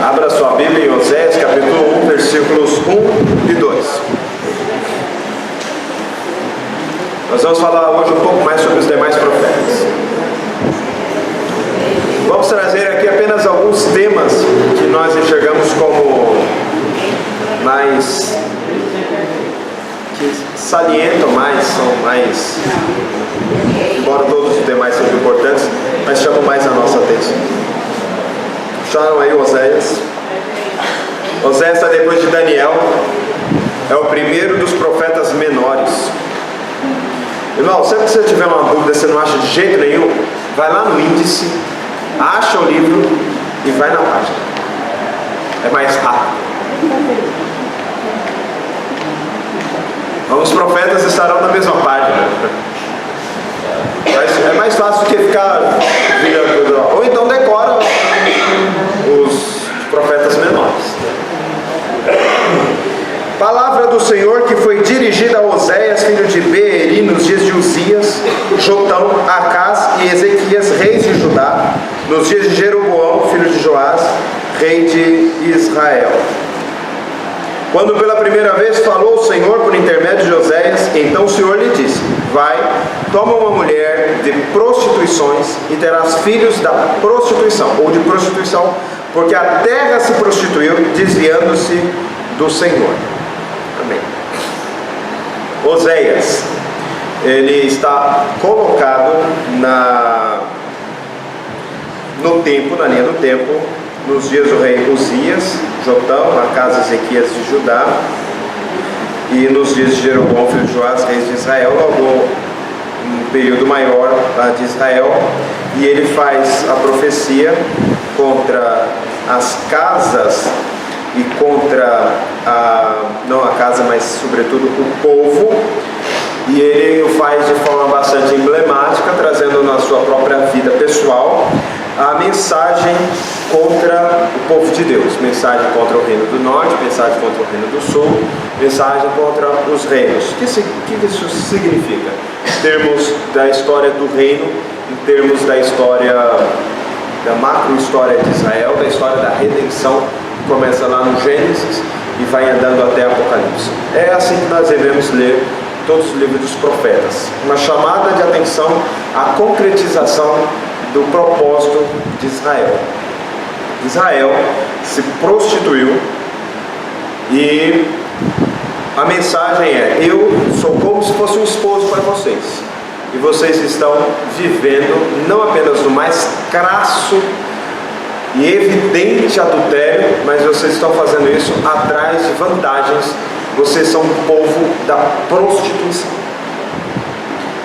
Abra sua Bíblia em Oséias, capítulo 1, versículos 1 e 2. Nós vamos falar hoje um pouco mais sobre os demais profetas. Vamos trazer aqui apenas alguns temas que nós enxergamos como mais, que salientam mais, são mais, embora todos os demais sejam importantes, mas chamam mais a nossa atenção. Acharam aí Oséias? Oséias está depois de Daniel, é o primeiro dos profetas menores. Irmão, sempre que você tiver uma dúvida, você não acha de jeito nenhum, vai lá no índice, acha o livro e vai na página. É mais rápido. Os profetas estarão na mesma página. Mas é mais fácil do que ficar virando. Ou então decora os profetas menores. Palavra do Senhor que foi dirigida a Oséias, filho de Beeri, nos dias de Uzias, Jotão, Acás e Ezequias, reis de Judá, nos dias de Jeroboão, filho de Joás, rei de Israel. Quando pela primeira vez falou o Senhor por intermédio de Oséias, então o Senhor lhe disse: vai, toma uma mulher de prostituições e terás filhos da prostituição, ou de prostituição, porque a terra se prostituiu, desviando-se do Senhor. Amém. Oséias, ele está colocado no tempo, na linha do tempo, nos dias do rei Uzias, Jotão, Acás, Ezequias de Judá, e nos dias de Jeroboão, filho de Joás, reis de Israel, logo um período maior lá de Israel, e ele faz a profecia contra as casas e contra não a casa, mas sobretudo o povo, e ele o faz de forma bastante emblemática, trazendo na sua própria vida pessoal a mensagem contra o povo de Deus, mensagem contra o reino do norte, mensagem contra o reino do sul, mensagem contra os reinos. O que isso significa? Em termos da história do reino, em termos da história, da macro história de Israel, da história da redenção, que começa lá no Gênesis e vai andando até Apocalipse. É assim que nós devemos ler todos os livros dos profetas, uma chamada de atenção à concretização do propósito de Israel. Israel se prostituiu e a mensagem é: eu sou como se fosse um esposo para vocês, e vocês estão vivendo não apenas no mais crasso e evidente adultério, mas vocês estão fazendo isso atrás de vantagens. Vocês são um povo da prostituição.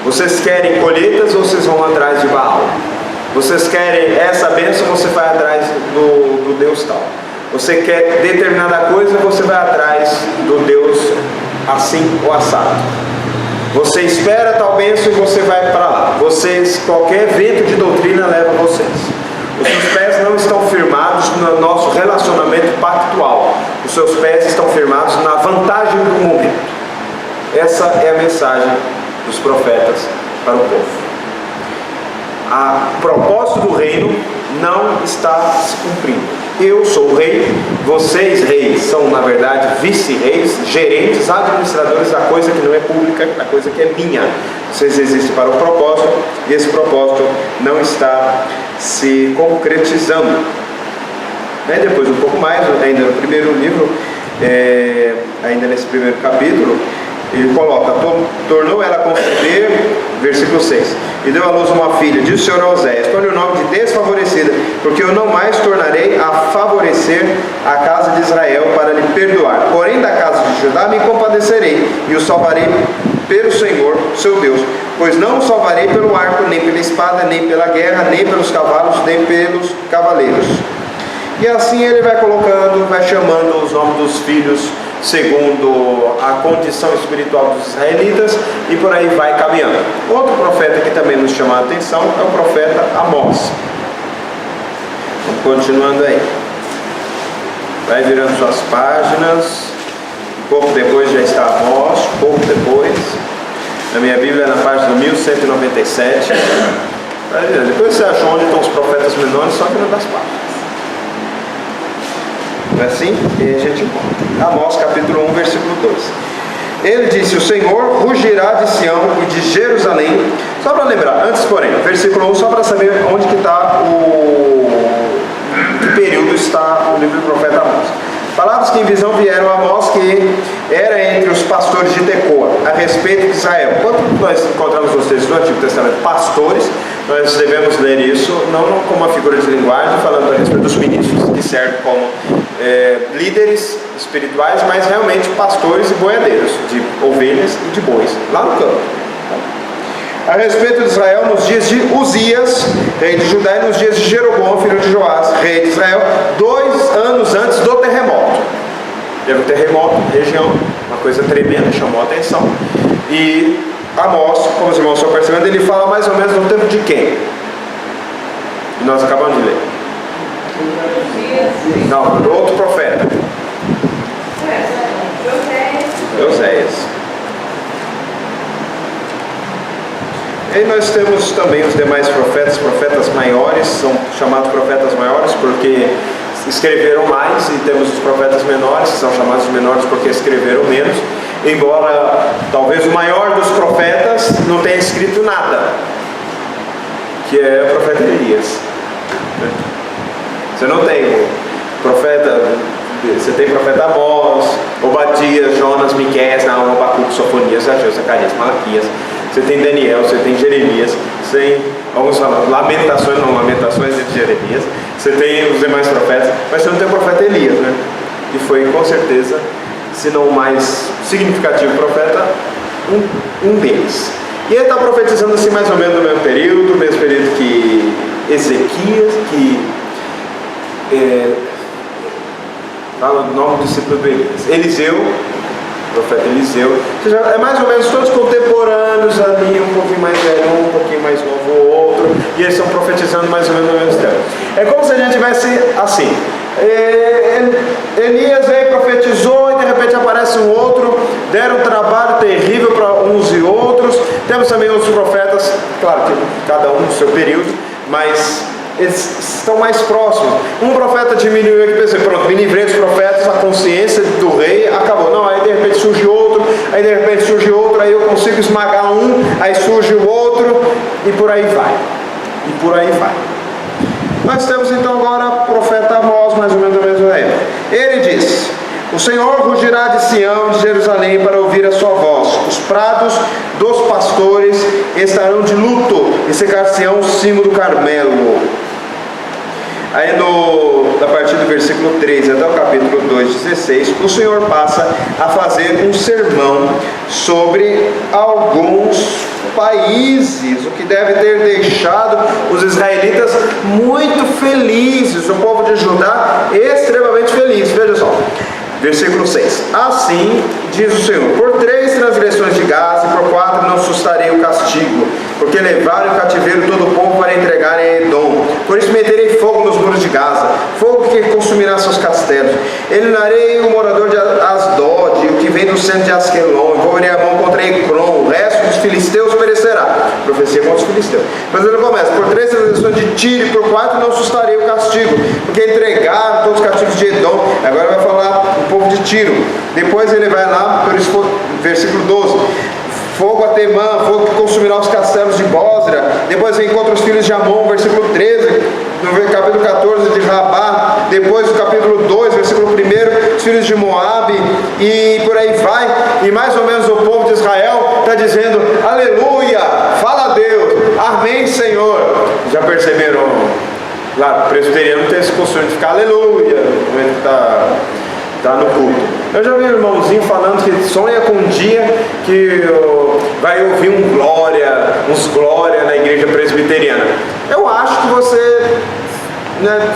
Vocês querem colheitas ou vocês vão atrás de Baal? Vocês querem essa bênção, você vai atrás do Deus tal. Você quer determinada coisa, você vai atrás do Deus assim ou assado. Você espera tal bênção e você vai para lá. Qualquer vento de doutrina leva vocês. Os seus pés não estão firmados no nosso relacionamento pactual. Os seus pés estão firmados na vantagem do momento. Essa é a mensagem dos profetas para o povo. O propósito do reino não está se cumprindo. Eu sou o rei, vocês reis são na verdade vice-reis, gerentes, administradores da coisa que não é pública, da coisa que é minha. Vocês existem para o propósito e esse propósito não está se concretizando. Depois um pouco mais, ainda no primeiro livro, ainda nesse primeiro capítulo, ele coloca: tornou ela a conceber, versículo 6, e deu à luz uma filha, disse o Senhor a Oséias: põe o nome de desfavorecida, porque eu não mais tornarei a favorecer a casa de Israel para lhe perdoar, porém da casa de Judá me compadecerei e o salvarei pelo Senhor seu Deus, pois não o salvarei pelo arco, nem pela espada, nem pela guerra, nem pelos cavalos, nem pelos cavaleiros. E assim ele vai colocando, vai chamando os nomes dos filhos segundo a condição espiritual dos israelitas, e por aí vai caminhando. Outro profeta que também nos chama a atenção é o profeta Amós. Vamos continuando aí. Vai virando suas páginas. Um pouco depois já está Amós, pouco depois. Na minha Bíblia, na página 1197. Depois você achou onde estão os profetas menores, só que não das páginas. não é assim? E a gente encontra. Amós capítulo 1, versículo 2. Ele disse: o Senhor rugirá de Sião e de Jerusalém. Só para lembrar, antes porém, versículo 1, só para saber onde que está que período está o livro do profeta Amós. Palavras que em visão vieram a Amós, que era entre os pastores de Tecoa, a respeito de Israel. Quando nós encontramos nos textos do Antigo Testamento pastores, nós devemos ler isso não como uma figura de linguagem, falando a respeito dos ministros, que servem como líderes espirituais, mas realmente pastores e boiadeiros de ovelhas e de bois, lá no campo. A respeito de Israel nos dias de Uzias, rei de Judá, e nos dias de Jeroboão, filho de Joás, rei de Israel, 2 anos antes do terremoto. Teve um terremoto na região, uma coisa tremenda, chamou a atenção. E Amós, como os irmãos estão percebendo, ele fala mais ou menos no tempo de quem? Nós acabamos de ler. Não, do outro profeta. Oséias. E nós temos também os demais profetas, profetas maiores, são chamados profetas maiores porque escreveram mais, e temos os profetas menores, que são chamados de menores porque escreveram menos, embora talvez o maior dos profetas não tenha escrito nada, que é o profeta Elias. Você não tem o profeta, você tem profeta Amós, Obadias, Jonas, Miqueias, Naum, Abacuque, Sofonias, Ageu, Zacarias, Malaquias. Você tem Daniel, você tem Jeremias, você tem, alguns falam, lamentações de Jeremias, você tem os demais profetas, mas você não tem o profeta Elias, né? Que foi com certeza, se não o mais significativo profeta, um deles. E ele está profetizando assim mais ou menos no mesmo período que Ezequias, que fala o nome do discípulo do Elias, Eliseu, o profeta Eliseu, ou seja, é mais ou menos todos contemporâneos ali, um pouquinho mais velho, um pouquinho mais novo o outro, e eles estão profetizando mais ou menos no mesmo tempo. É como se a gente tivesse assim, Elias veio, profetizou, e de repente aparece um outro, deram um trabalho terrível para uns e outros. Temos também outros profetas, claro que cada um no seu período, mas eles estão mais próximos. Um profeta diminuiu aqui, pensei, pronto, me livrei dos profetas, a consciência do rei acabou. Não, aí de repente surge outro, aí de repente surge outro, aí eu consigo esmagar um, aí surge o outro, e por aí vai. E por aí vai. Nós temos então agora o profeta Amós, mais ou menos da mesma época. Ele diz: o Senhor rugirá de Sião e de Jerusalém para ouvir a sua voz. Os prados dos pastores estarão de luto e secar-se-ão o cimo do Carmelo. Aí a partir do versículo 13 até o capítulo 2, 16, o Senhor passa a fazer um sermão sobre alguns países, o que deve ter deixado os israelitas muito felizes, o povo de Judá extremamente feliz. Veja só, versículo 6: assim diz o Senhor: por 3 transgressões de Gaza e por 4 não sustarei o castigo, porque levaram em cativeiro todo o povo para entregarem a Edom. Por isso meterei fogo nos muros de Gaza, fogo que consumirá seus castelos. Eliminarei o morador de Asdod, o que vem do centro de Asquelon. Envolverei a mão contra Ecrom, o resto dos filisteus perecerá. Profecia contra os filisteus. Mas ele começa: por 3 transgressões de Tiro e por 4 não sustarei o castigo, porque entregaram todos os cativos de Edom. Agora vai falar o povo de Tiro. Depois ele vai lá, versículo 12: fogo a Temã, fogo que consumirá os castelos de Bósra. Depois vem contra os filhos de Amon, versículo 13, no capítulo 14 de Rabá. Depois no capítulo 2, versículo 1, os filhos de Moabe, e por aí vai. E mais ou menos o povo de Israel está dizendo: aleluia, fala a Deus, amém, Senhor. Já perceberam? Lá, o presbiteriano tem esse costume de ficar aleluia no momento que está no culto. Eu já vi um irmãozinho falando que sonha com um dia que vai ouvir uns glória na igreja presbiteriana. Eu acho que você,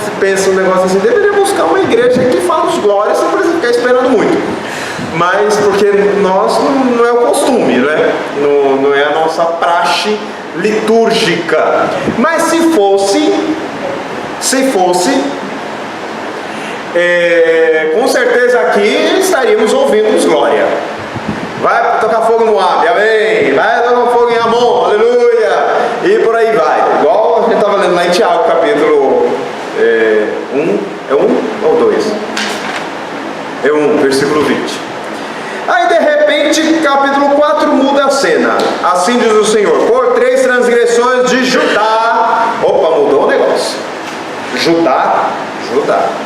se pensa um negócio assim, deveria buscar uma igreja que fala os glórias, sem precisar ficar esperando muito. Mas porque nós não é o costume, né? Não é a nossa praxe litúrgica. Mas se fosse, com certeza aqui estaríamos ouvindo os glória. Vai tocar fogo no Moabe, amém. Vai tocar fogo em Amon, aleluia. E por aí vai. Igual a gente estava lendo lá em Tiago, capítulo 1, é 1 ou 2? versículo 20. Aí de repente, capítulo 4 muda a cena. Assim diz o Senhor: por 3 transgressões de Judá. Opa, mudou o negócio. Judá.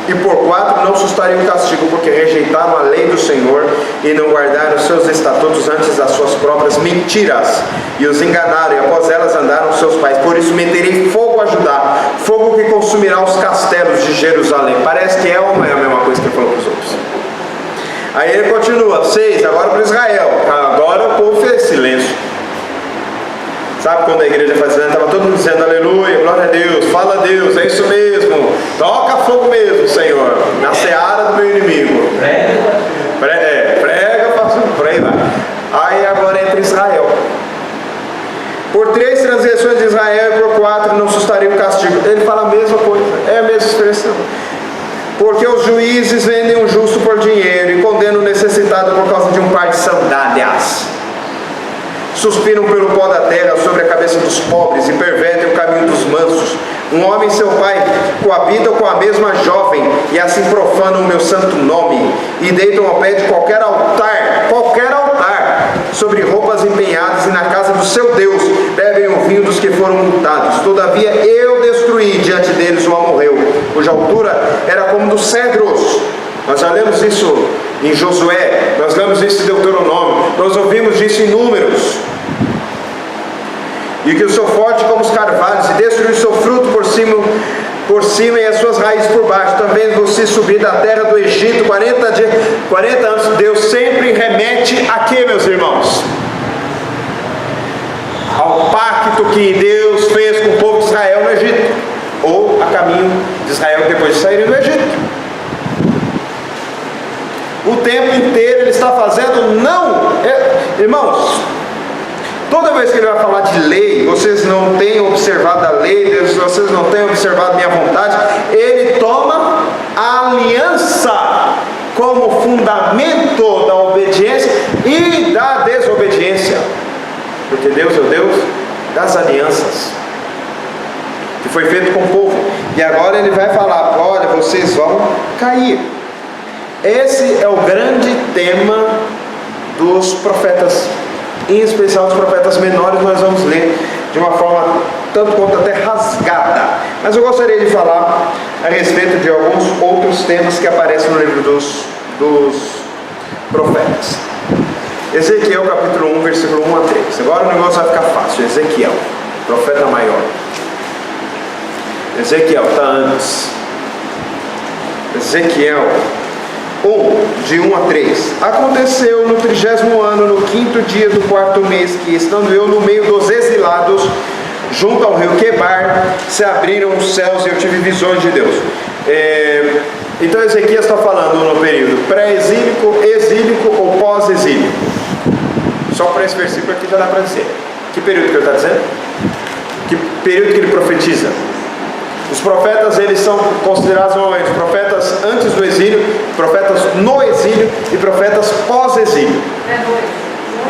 E por 4 não sustariam castigo, porque rejeitaram a lei do Senhor e não guardaram os seus estatutos antes das suas próprias mentiras, e os enganaram, e após elas andaram seus pais. Por isso meterei fogo a Judá, fogo que consumirá os castelos de Jerusalém. Parece que é ou não é a mesma coisa que ele falou para os outros. Aí ele continua, 6, agora para Israel. Agora o povo fez silêncio. Sabe quando a igreja faz silêncio, estava todo mundo dizendo aleluia, glória a Deus, fala a Deus, é isso mesmo, toca fogo mesmo, Senhor, na seara do meu inimigo. Prega, faça por aí vai. Aí agora entra Israel. Por 3 transgressões de Israel e por 4 não sustaria o castigo. Ele fala a mesma coisa, é a mesma expressão. Porque os juízes vendem o justo por dinheiro e condenam o necessitado por causa de um par de sandálias. Suspiram pelo pó da terra sobre a cabeça dos pobres e pervertem o caminho dos mansos. Um homem e seu pai coabitam com a mesma jovem e assim profanam o meu santo nome e deitam ao pé de qualquer altar, sobre roupas empenhadas, e na casa do seu Deus bebem o vinho dos que foram multados. Todavia eu destruí diante deles o amorreu, cuja altura era como dos cedros. Nós já lemos isso em Josué, nós lemos isso em Deuteronômio, nós ouvimos disso em Números. E que o seu forte como os carvalhos, e destruiu o seu fruto por cima e as suas raízes por baixo. Também você subir da terra do Egito 40 anos. Deus sempre remete a quê, meus irmãos? Ao pacto que Deus fez com o povo de Israel no Egito, ou a caminho de Israel depois de saírem do Egito. O tempo inteiro ele está fazendo, irmãos, toda vez que ele vai falar de lei, vocês não têm observado a lei, vocês não têm observado minha vontade, ele toma a aliança como fundamento da obediência e da desobediência, porque Deus é o Deus das alianças, que foi feito com o povo, e agora ele vai falar, olha, vocês vão cair. Esse é o grande tema dos profetas, em especial os profetas menores. Nós vamos ler de uma forma tanto quanto até rasgada, mas eu gostaria de falar a respeito de alguns outros temas que aparecem no livro dos profetas. Ezequiel capítulo 1, versículo 1 a 3. Agora o negócio vai ficar fácil. Ezequiel, profeta maior. Ezequiel está antes. Ezequiel 1, de 1 a 3. Aconteceu no 30º ano, no 5º dia do 4º mês, que estando eu no meio dos exilados, junto ao rio Quebar, se abriram os céus e eu tive visões de Deus. Então Ezequiel está falando no período pré-exílico, exílico ou pós-exílico. Só por esse versículo aqui já dá para dizer. Que período que ele está dizendo? Que período que ele profetiza? Os profetas, eles são considerados normalmente profetas antes do exílio, profetas no exílio e profetas pós-exílio.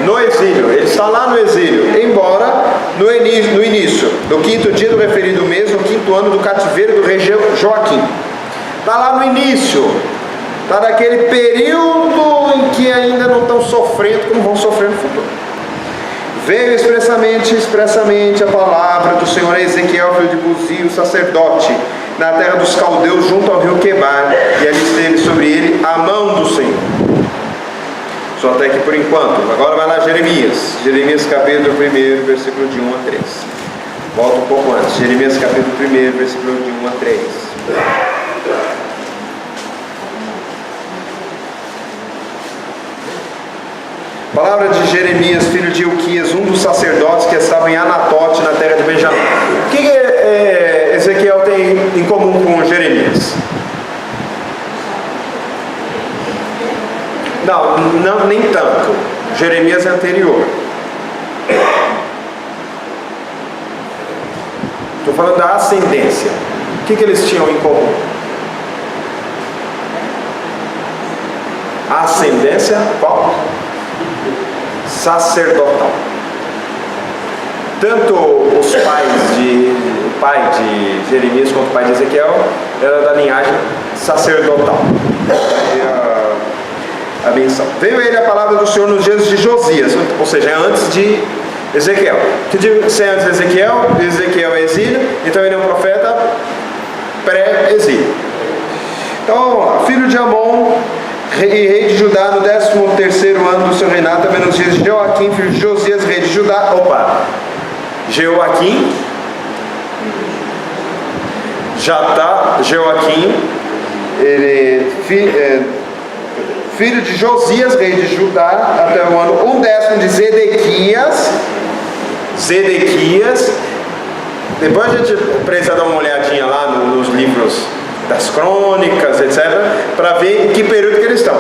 No exílio, ele está lá no exílio, embora no início do 5º dia do referido mês, no 5º ano do cativeiro do rei Joaquim. Está lá no início, está naquele período em que ainda não estão sofrendo como vão sofrer no futuro. Veio expressamente a palavra do Senhor a Ezequiel, filho de Buzi, o sacerdote, na terra dos caldeus, junto ao rio Quebar, e ali esteve sobre ele a mão do Senhor. Só até que por enquanto. Agora vai lá Jeremias capítulo 1, versículo de 1 a 3. Volta um pouco antes. Jeremias capítulo 1, versículo de 1 a 3. Palavra de Jeremias, filho de Ilquias, um dos sacerdotes que estavam em Anatote, na terra de Benjamim. O que Ezequiel tem em comum com Jeremias? Não, nem tanto. Jeremias é anterior. Estou falando da ascendência. O que eles tinham em comum? A ascendência qual? Sacerdotal. Tanto os o pai de Jeremias quanto o pai de Ezequiel era da linhagem sacerdotal. a benção. Veio a ele a palavra do Senhor nos dias de Josias, ou seja, antes de Ezequiel. Que diz ser antes de Ezequiel? Ezequiel é exílio, então ele é um profeta pré-exílio. Então vamos lá. Filho de Amon e rei de Judá no 13º ano do seu reinado, também nos dias de Joaquim, filho de Josias, rei de Judá. Joaquim, Joaquim, ele filho de Josias, rei de Judá, até o ano 1/10 de Zedequias. Depois a gente precisa dar uma olhadinha lá nos livros das crônicas, etc., para ver em que período que eles estão.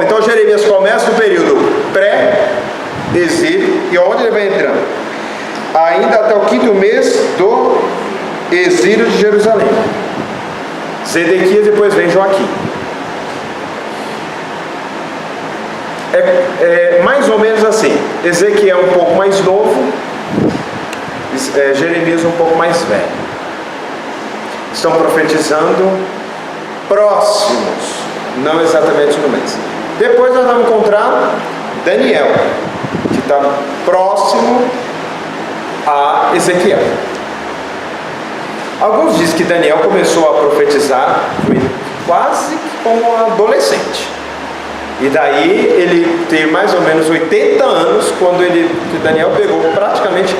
Então Jeremias começa no período pré-exílio, e onde ele vai entrando? Ainda até o 5º mês do exílio de Jerusalém. Zedequias, depois vem Joaquim. É mais ou menos assim. Ezequiel um pouco mais novo, Jeremias um pouco mais velho. Estão profetizando próximos, não exatamente no mês. Depois nós vamos encontrar Daniel, que está próximo a Ezequiel. Alguns dizem que Daniel começou a profetizar quase como adolescente. E daí ele tem mais ou menos 80 anos quando Daniel pegou praticamente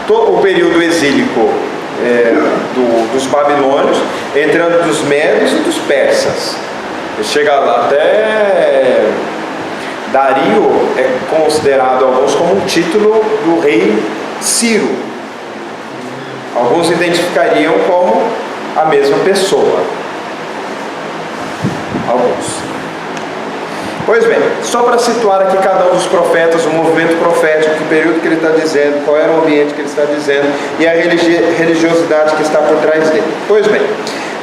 todo o período exílico dos babilônios, entrando dos médios e dos persas. Ele chega lá até Dario, é considerado alguns como um título do rei Ciro. Alguns identificariam como a mesma pessoa. Alguns. Pois bem, só para situar aqui cada um dos profetas, o movimento profético, que período que ele está dizendo, qual era o ambiente que ele está dizendo e a religiosidade que está por trás dele. Pois bem,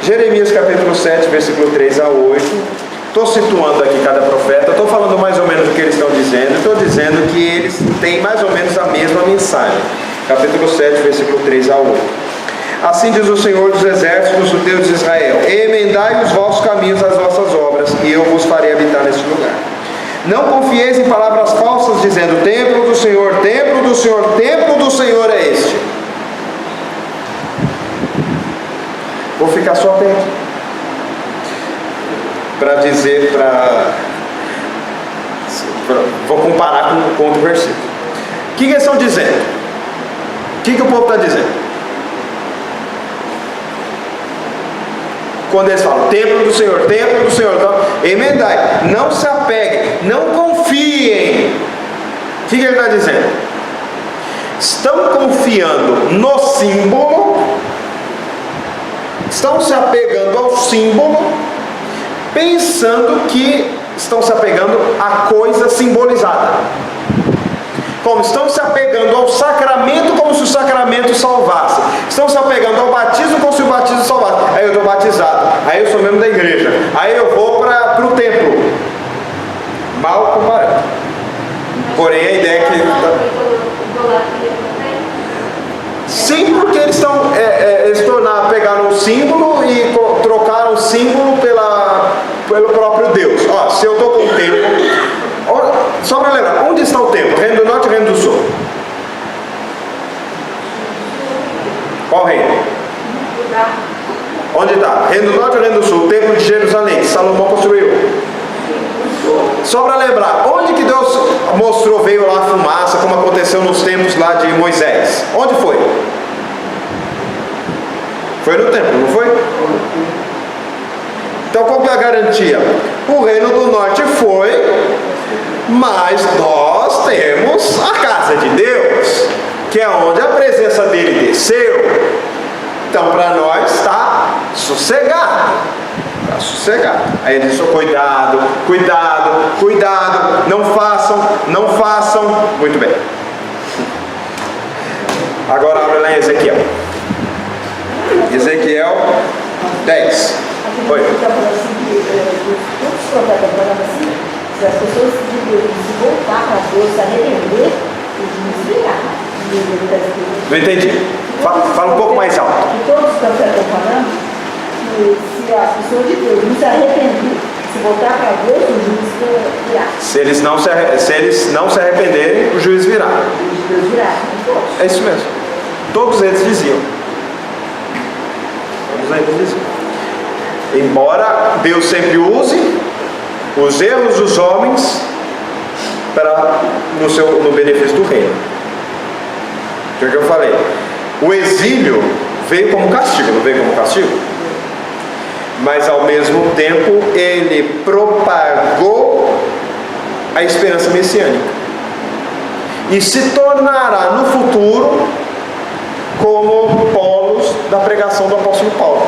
Jeremias capítulo 7, versículo 3 a 8. Estou situando aqui cada profeta, estou falando mais ou menos o que eles estão dizendo, estou dizendo que eles têm mais ou menos a mesma mensagem. Capítulo 7, versículo 3 a 8. Assim diz o Senhor dos exércitos, o Deus de Israel: emendai os vossos caminhos às vossas obras, e eu vos farei habitar neste lugar. Não confieis em palavras falsas, dizendo: templo do Senhor, templo do Senhor, templo do Senhor é este. Vou ficar só até aqui para dizer, vou comparar com outro versículo. O que eles estão dizendo? O que o povo está dizendo? Quando eles falam templo do Senhor, então, emendai, não se apeguem, não confiem. O que ele está dizendo? Estão confiando no símbolo, estão se apegando ao símbolo, pensando que estão se apegando à coisa simbolizada. Como estão se apegando ao sacramento como se o sacramento salvasse. Estão se apegando ao batismo como se o batismo salvasse. Aí eu estou batizado, aí eu sou membro da igreja, aí eu vou para o templo. Mal comparado. Porém a ideia é que... Sim, porque eles estão pegaram o símbolo e trocaram o símbolo pelo próprio Deus. Ó, se eu estou com o templo... Só para lembrar, onde está o templo? Reino do Norte e Reino do Sul? Qual reino? Onde está? Reino do Norte ou Reino do Sul? O templo de Jerusalém, que Salomão construiu. Só para lembrar, onde que Deus mostrou, veio lá a fumaça, como aconteceu nos tempos lá de Moisés? Onde foi? Foi no templo, não foi? Então qual que é a garantia? O Reino do Norte foi, mas nós temos a casa de Deus, que é onde a presença dele desceu. Então para nós está sossegado. Está sossegado. Aí ele diz: cuidado, cuidado, cuidado, não façam, não façam. Muito bem. Agora abre lá em Ezequiel. Ezequiel 10. Oi. Se as pessoas se voltar para Deus, se arrepender e desviar. Não entendi. Fala um pouco mais alto. Que todos estão falando que se as pessoas de Deus não se arrepender, Se voltar para Deus, o juiz virá. Se eles não se arrependerem, o juiz virá. O juiz virá, não pode. É isso mesmo. Todos eles diziam. Embora Deus sempre use os erros dos homens no benefício do reino. O que eu falei? O exílio veio como castigo, não veio como castigo? Mas ao mesmo tempo ele propagou a esperança messiânica e se tornará no futuro como polos da pregação do apóstolo Paulo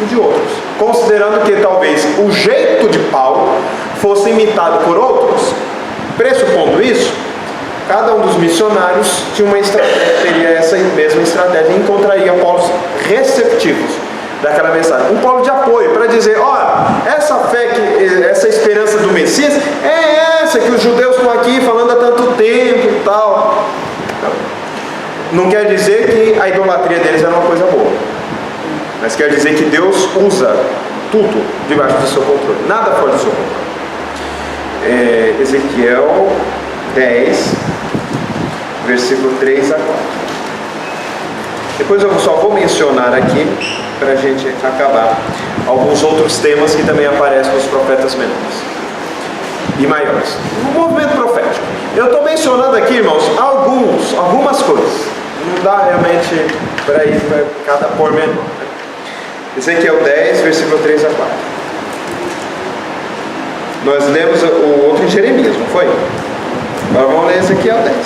e de outros, considerando que talvez o jeito de Paulo fosse imitado por outros. Pressupondo isso, cada um dos missionários teria essa mesma estratégia e encontraria polos receptivos daquela mensagem, um polo de apoio para dizer: olha, essa fé, essa esperança do Messias é essa que os judeus estão aqui falando há tanto tempo e tal. Não quer dizer que a idolatria deles era uma coisa boa, mas quer dizer que Deus usa tudo debaixo do seu controle, nada fora do seu controle. Ezequiel 10, versículo 3 a 4. Depois eu só vou mencionar aqui, para a gente acabar, alguns outros temas que também aparecem nos profetas menores e maiores. O movimento profético. Eu estou mencionando aqui, irmãos, algumas coisas. Não dá realmente para ir para cada pormenor. Ezequiel 10, versículo 3 a 4. Nós lemos o outro em Jeremias, não foi? Agora vamos ler Ezequiel 10.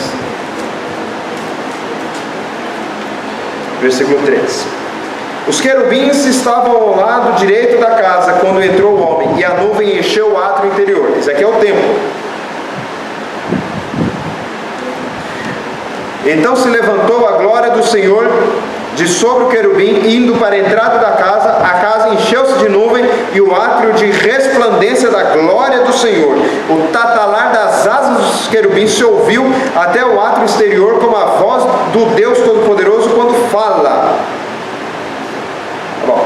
Versículo 3. Os querubins estavam ao lado direito da casa quando entrou o homem, e a nuvem encheu o átrio interior. Esse aqui é o templo. Então se levantou a glória do Senhor de sobre o querubim, indo para a entrada da casa. A casa encheu-se de nuvem e o átrio de resplandência da glória do Senhor. O tatalar das asas dos querubins se ouviu até o átrio exterior, como a voz do Deus Todo-Poderoso quando fala. Bom,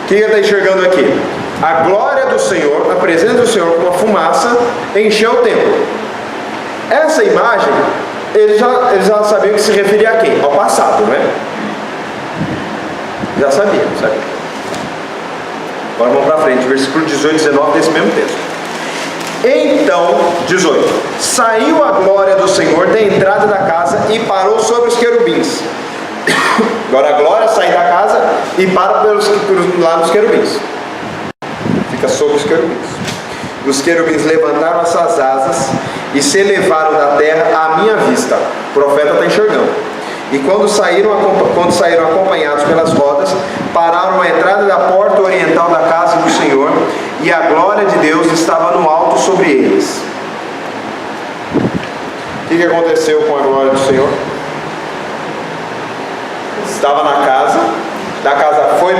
o que ele está enxergando aqui? A glória do Senhor, a presença do Senhor com uma fumaça, encheu o templo. Essa imagem, eles já sabiam que se referia a quem? Ao passado, não é? Já sabiam, sabe? Agora vamos para frente, versículo 18 e 19 desse mesmo texto. Então, 18: saiu a glória do Senhor da entrada da casa e parou sobre os querubins. Agora a glória sai da casa e para pelos lados dos querubins. Fica sobre os querubins. Os querubins levantaram as suas asas e se elevaram da terra à minha vista. O profeta está enxergando. E quando saíram acompanhados pelas rodas, pararam à entrada da porta oriental da casa do Senhor, e a glória de Deus estava no alto sobre eles. O que aconteceu com a glória do Senhor? Estava na casa, da casa foi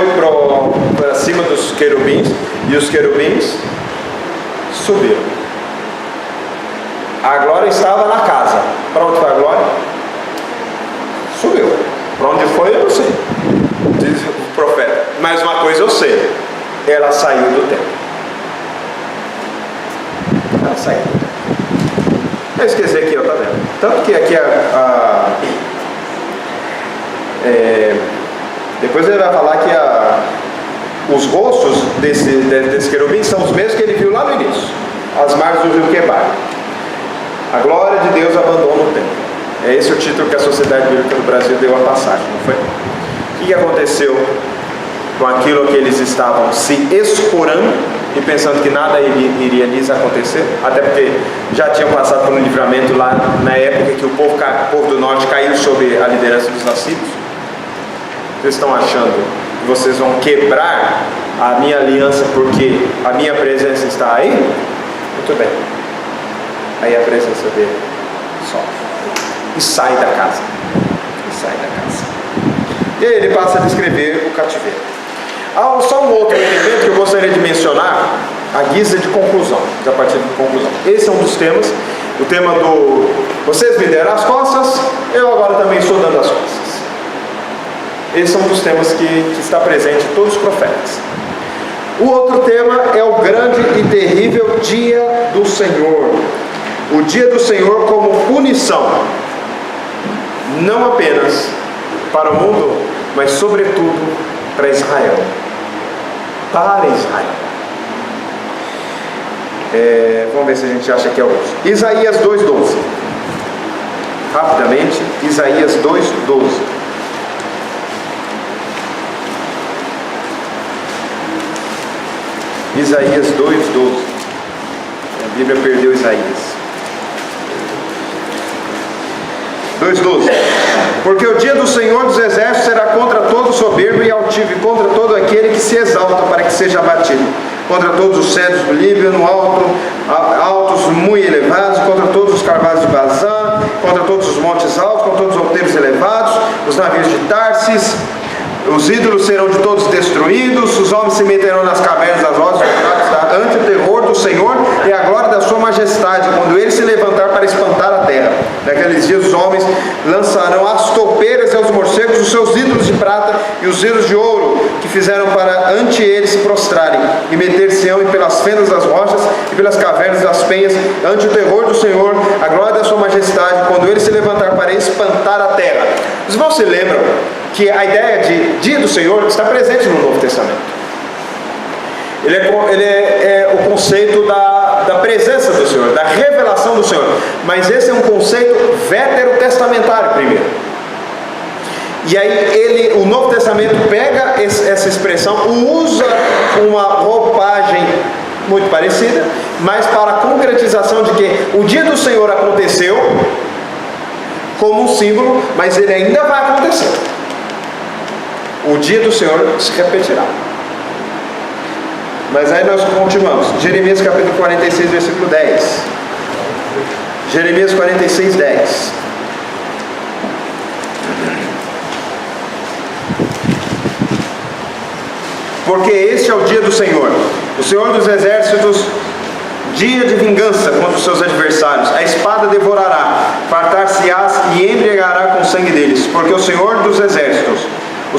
para cima dos querubins, e os querubins subiram. A glória estava na casa. Para onde foi a glória? Subiu. Para onde foi, eu não sei, diz o profeta. Mas uma coisa eu sei: ela saiu do templo. Ela saiu do templo. Eu esqueci aqui, ó, tá vendo? Tanto que aqui depois ele vai falar que os rostos desse querubim são os mesmos que ele viu lá no início, as margens do rio Quebar. A glória de Deus abandona o templo. É esse o título que a Sociedade Bíblica do Brasil deu à passagem, não foi? O que aconteceu com aquilo que eles estavam se escorando e pensando que nada iria lhes acontecer? Até porque já tinham passado por um livramento lá na época que o povo do norte caiu sob a liderança dos assírios. Vocês estão achando que vocês vão quebrar a minha aliança porque a minha presença está aí? Muito bem. Aí a presença dele sobe e sai da casa. E aí ele passa a descrever o cativeiro. Há só um outro elemento que eu gostaria de mencionar, a guisa de conclusão, a partir de conclusão. Esse é um dos temas, o tema do vocês me deram as costas, eu agora também estou dando as costas. Esse é um dos temas que está presente em todos os profetas. O outro tema é o grande e terrível Senhor. O dia do Senhor como punição, não apenas para o mundo, mas sobretudo para Israel. Para Israel. Vamos ver se a gente acha que é o Isaías 2:12. Rapidamente, Isaías 2:12. Isaías 2:12. A Bíblia perdeu Isaías. 2:12. Porque o dia do Senhor dos Exércitos será contra todo soberbo e altivo, e contra todo aquele que se exalta para que seja abatido, contra todos os cedros do Líbano, altos muito elevados, contra todos os carvalhos de Bazã, contra todos os montes altos, contra todos os outeiros elevados, os navios de Tarsis. Os ídolos serão de todos destruídos, os homens se meterão nas cavernas das rochas ante o terror do Senhor e a glória da sua majestade, quando ele se levantar para espantar a terra. Naqueles dias os homens lançarão as toupeiras e aos morcegos os seus ídolos de prata e os ídolos de ouro que fizeram para ante eles se prostrarem, e meter-se-ão pelas fendas das rochas e pelas cavernas das penhas, ante o terror do Senhor, a glória da sua majestade, quando ele se levantar para espantar a terra. Os irmãos se lembram que a ideia de dia do Senhor está presente no Novo Testamento. Ele é o conceito da presença do Senhor, da revelação do Senhor. Mas esse é um conceito veterotestamentário primeiro. E aí o Novo Testamento pega essa expressão, usa uma roupagem muito parecida, mas para a concretização de que o dia do Senhor aconteceu como um símbolo, mas ele ainda vai acontecer. O dia do Senhor se repetirá. Mas aí nós continuamos. Jeremias capítulo 46, versículo 10. Jeremias 46, 10. Porque este é o dia do Senhor, o Senhor dos exércitos, dia de vingança contra os seus adversários. A espada devorará, fartar-se-ás e embriagará com o sangue deles. Porque o Senhor dos exércitos, o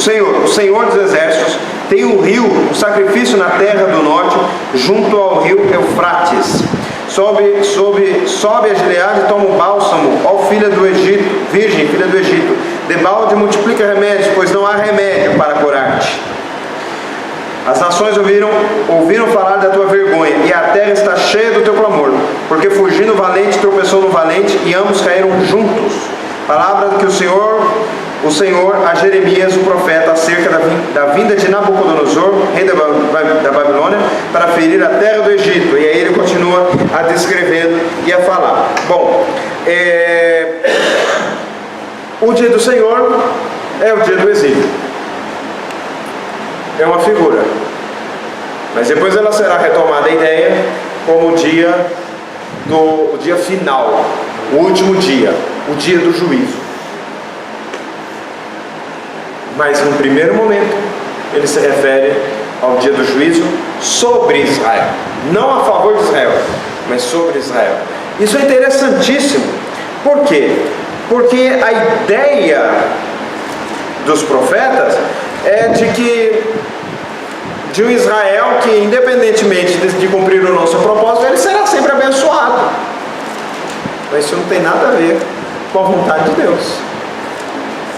Senhor dos exércitos, tem um rio, um sacrifício na terra do norte, junto ao rio Eufrates. Sobe a Gileade e toma o bálsamo, ó filha do Egito, virgem, filha do Egito. Debalde multiplica remédios, pois não há remédio para curar-te. As nações ouviram falar da tua vergonha, e a terra está cheia do teu clamor, porque fugindo o valente tropeçou no valente, e ambos caíram juntos. Palavra que o Senhor a Jeremias, o profeta, acerca da vinda de Nabucodonosor, rei da Babilônia, para ferir a terra do Egito. E aí ele continua a descrevendo e a falar. Bom, o dia do Senhor é o dia do exílio. É uma figura. Mas depois ela será retomada a ideia como o dia final, o último dia, o dia do juízo. Mas no primeiro momento ele se refere ao dia do juízo sobre Israel, não a favor de Israel, mas sobre Israel. Isso é interessantíssimo. Por quê? Porque a ideia dos profetas é de um Israel que, independentemente de cumprir o nosso propósito, ele será sempre abençoado. Mas isso não tem nada a ver com a vontade de Deus.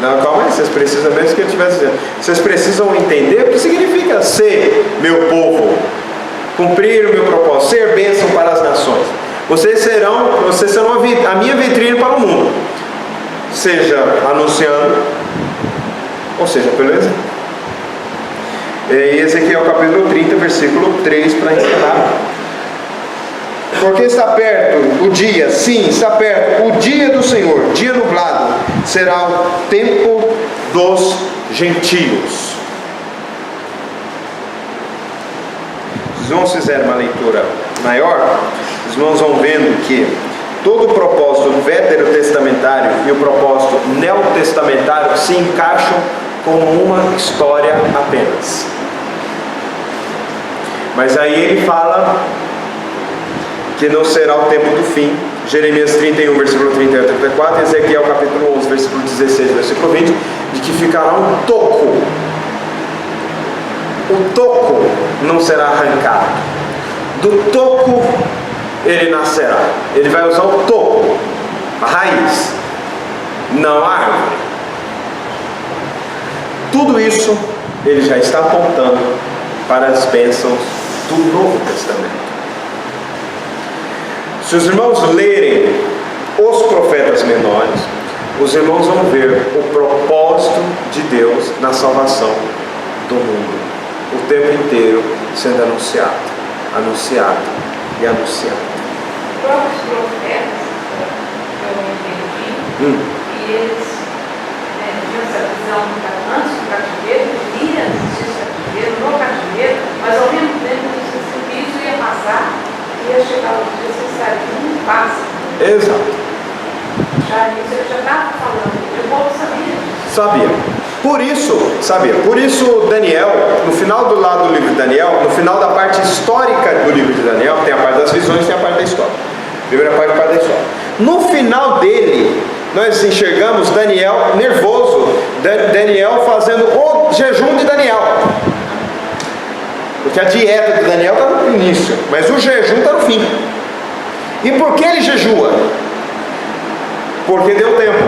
Não, calma aí, vocês precisam, mesmo que eu estivesse dizendo, vocês precisam entender o que significa ser meu povo, cumprir o meu propósito, ser bênção para as nações. Vocês serão a minha vitrine para o mundo, seja anunciando, ou seja pelo exemplo. E Ezequiel capítulo 30, versículo 3, para encerrar. Porque está perto o dia, sim, está perto o dia do Senhor, dia nublado, será o tempo dos gentios. Os irmãos fizeram uma leitura maior, os irmãos vão vendo que todo o propósito veterotestamentário e o propósito neotestamentário se encaixam como uma história apenas. Mas aí ele fala que não será o tempo do fim. Jeremias 31, versículo 31 a 34, Ezequiel capítulo 11, versículo 16, versículo 20, de que ficará um toco. O toco não será arrancado. Do toco ele nascerá. Ele vai usar o topo, a raiz, não a árvore. Tudo isso ele já está apontando para as bênçãos do Novo Testamento. Se os irmãos lerem os profetas menores, os irmãos vão ver o propósito de Deus na salvação do mundo, o tempo inteiro sendo anunciado e anunciado. Os próprios profetas, eu entendi, e eles tinham essa visão antes do cativeiro, iria existir esse cativeiro, no cativeiro, mas ao mesmo tempo isso ia passar, ia chegar os dias necessários, não passa. Exato. Já isso ele já estava falando, o povo sabia disso. Sabia. Por isso Daniel, no final do lado do livro de Daniel, no final da parte histórica do livro de Daniel, tem a parte das visões e tem a parte da história. Primeira parte da história. No final dele, nós enxergamos Daniel nervoso, Daniel fazendo o jejum de Daniel. Porque a dieta de Daniel está no início, mas o jejum está no fim. E por que ele jejua? Porque deu tempo.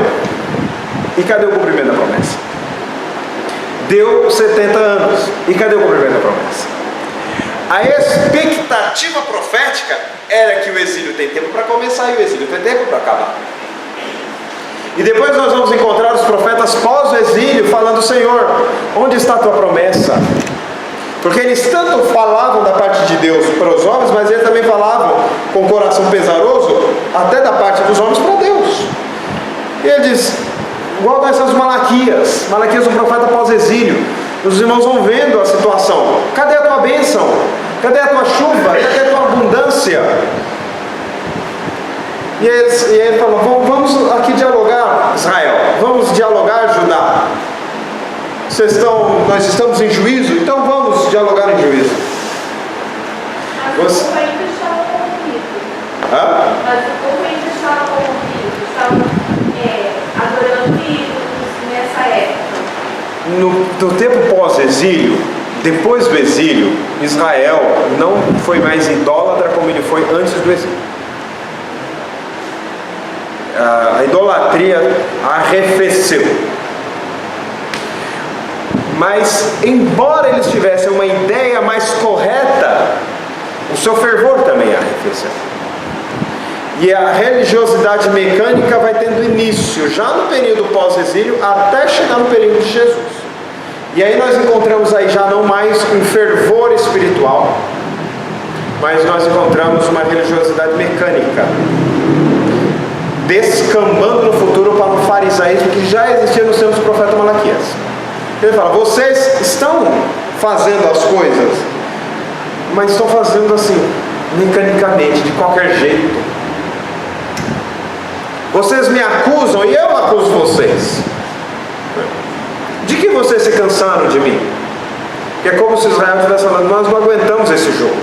E cadê o cumprimento da promessa? Deu 70 anos. E cadê o cumprimento da promessa? A expectativa profética era que o exílio tem tempo para começar e o exílio tem tempo para acabar. E depois nós vamos encontrar os profetas pós o exílio falando: Senhor, onde está a tua promessa? Porque eles tanto falavam da parte de Deus para os homens, mas eles também falavam com o coração pesaroso até da parte dos homens para Deus. E ele diz, igual nessas Malaquias, o profeta pós-exílio, os irmãos vão vendo a situação. Cadê a tua bênção? Cadê a tua chuva? Cadê a tua abundância? E ele falou, vamos aqui dialogar, Israel, vamos dialogar, Judá. Nós estamos em juízo, então vamos dialogar em juízo. Mas o povo ainda estava corrompido. Mas o povo ainda estava corrompido, estava adorando ídolos nessa época. No tempo pós-exílio, depois do exílio, Israel não foi mais idólatra como ele foi antes do exílio. A idolatria arrefeceu. Mas, embora eles tivessem uma ideia mais correta, o seu fervor também arrefeceu. E a religiosidade mecânica vai tendo início já no período pós-exílio até chegar no período de Jesus. E aí nós encontramos aí já não mais um fervor espiritual, mas nós encontramos uma religiosidade mecânica, descambando no futuro para o farisaísmo que já existia nos tempos do profeta Malaquias. Ele fala, vocês estão fazendo as coisas, mas estão fazendo assim, mecanicamente, de qualquer jeito. Vocês me acusam e eu acuso vocês. De que vocês se cansaram de mim? Que é como se Israel estivesse falando, nós não aguentamos esse jugo.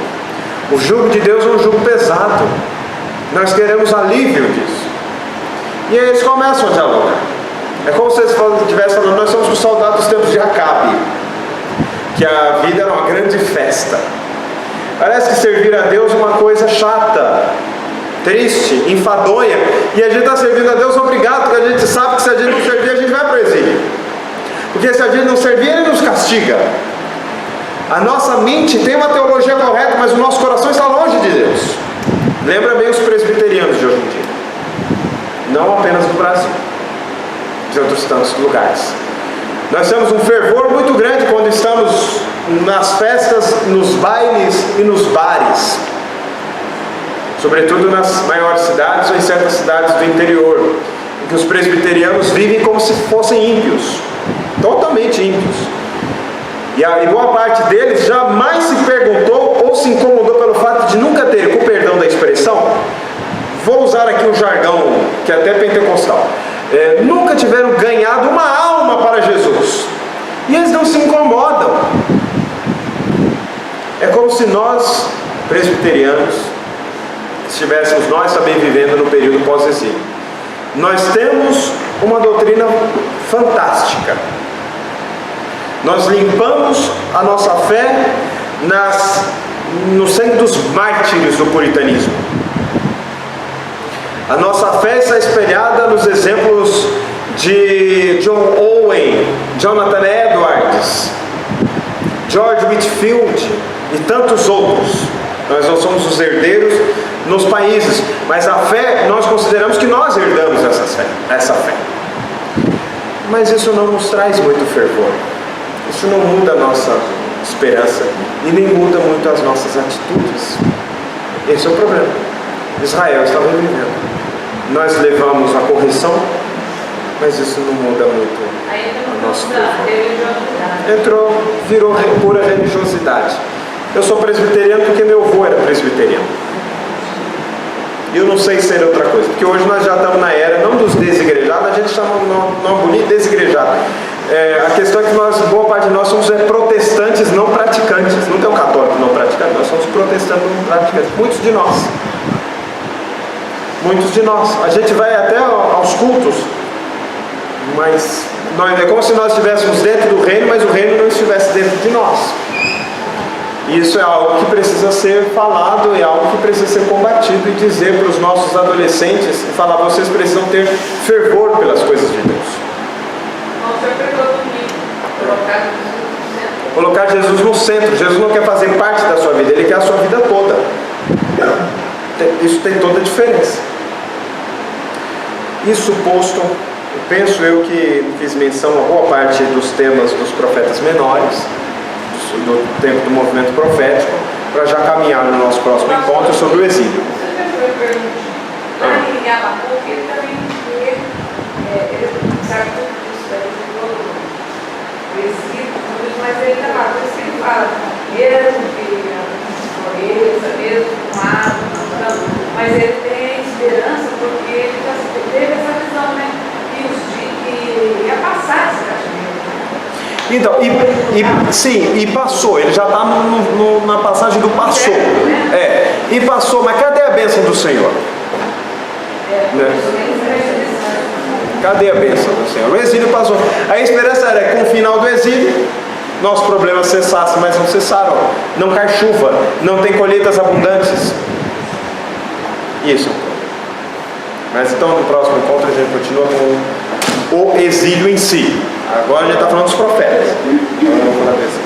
O jugo de Deus é um jugo pesado. Nós queremos alívio disso. E aí eles começam a dialogar. É como se eles estivessem falando, nós somos os soldados dos tempos de Acabe, que a vida era uma grande festa. Parece que servir a Deus é uma coisa chata, triste, enfadonha, e a gente está servindo a Deus obrigado, porque a gente sabe que se a gente não servir, a gente vai para o exílio. Porque se a gente não servir, Ele nos castiga. A nossa mente tem uma teologia correta, mas o nosso coração está longe de Deus. Lembra bem os presbiterianos de hoje em dia. Não apenas do Brasil, de outros tantos lugares. Nós temos um fervor muito grande quando estamos nas festas, nos bailes e nos bares, sobretudo nas maiores cidades ou em certas cidades do interior, em que os presbiterianos vivem como se fossem ímpios, totalmente ímpios. E a boa parte deles jamais se perguntou ou se incomodou pelo fato de nunca ter, com perdão da expressão, vou usar aqui um jargão que é até pentecostal, nunca tiveram ganhado uma alma para Jesus. E eles não se incomodam. É como se nós, presbiterianos, estivéssemos nós também vivendo no período pós-exílio. Nós temos uma doutrina fantástica. Nós limpamos a nossa fé no sangue dos mártires do puritanismo. A nossa fé está espelhada nos exemplos de John Owen, Jonathan Edwards, George Whitefield e tantos outros. Nós não somos os herdeiros nos países, mas a fé, nós consideramos que nós herdamos essa fé. Mas isso não nos traz muito fervor. Isso não muda a nossa esperança e nem muda muito as nossas atitudes. Esse é o problema. Israel estava vivendo. Nós levamos a correção, mas isso não muda muito o nosso fervor. Virou pura religiosidade. Eu sou presbiteriano porque meu avô era presbiteriano. E eu não sei ser outra coisa, porque hoje nós já estamos na era, não dos desigrejados, a gente chama um nome bonito, desigrejado. A questão é que boa parte de nós somos protestantes não praticantes. Não tem um católico não praticante, nós somos protestantes não praticantes. Muitos de nós. A gente vai até aos cultos, mas é como se nós estivéssemos dentro do reino, mas o reino não estivesse dentro de nós. Isso é algo que precisa ser falado, é algo que precisa ser combatido e dizer para os nossos adolescentes e falar, vocês precisam ter fervor pelas coisas de Deus. Colocar Jesus no centro. Jesus não quer fazer parte da sua vida, Ele quer a sua vida toda. Isso tem toda a diferença. Isso posto, penso eu que fiz menção a boa parte dos temas dos profetas menores, do tempo do movimento profético, para já caminhar no nosso próximo encontro sobre o exílio. Ele também sabe tudo disso, o exílio, mas ele está lá, por isso que ele fala, mesmo que a pobreza, mesmo com água, mas ele tem a esperança porque ele já teve essa visão, né? Que ia passar esse cativeiro. Então, e passou, ele já está na passagem do passou. E passou, mas cadê a bênção do Senhor? Cadê a bênção do Senhor? O exílio passou. A esperança era que com o final do exílio, nossos problemas cessassem, mas não cessaram. Não cai chuva, não tem colheitas abundantes. Isso. Mas então no próximo encontro a gente continua com o exílio em si. Agora a gente está falando dos profetas. Agora eu vou falar desse.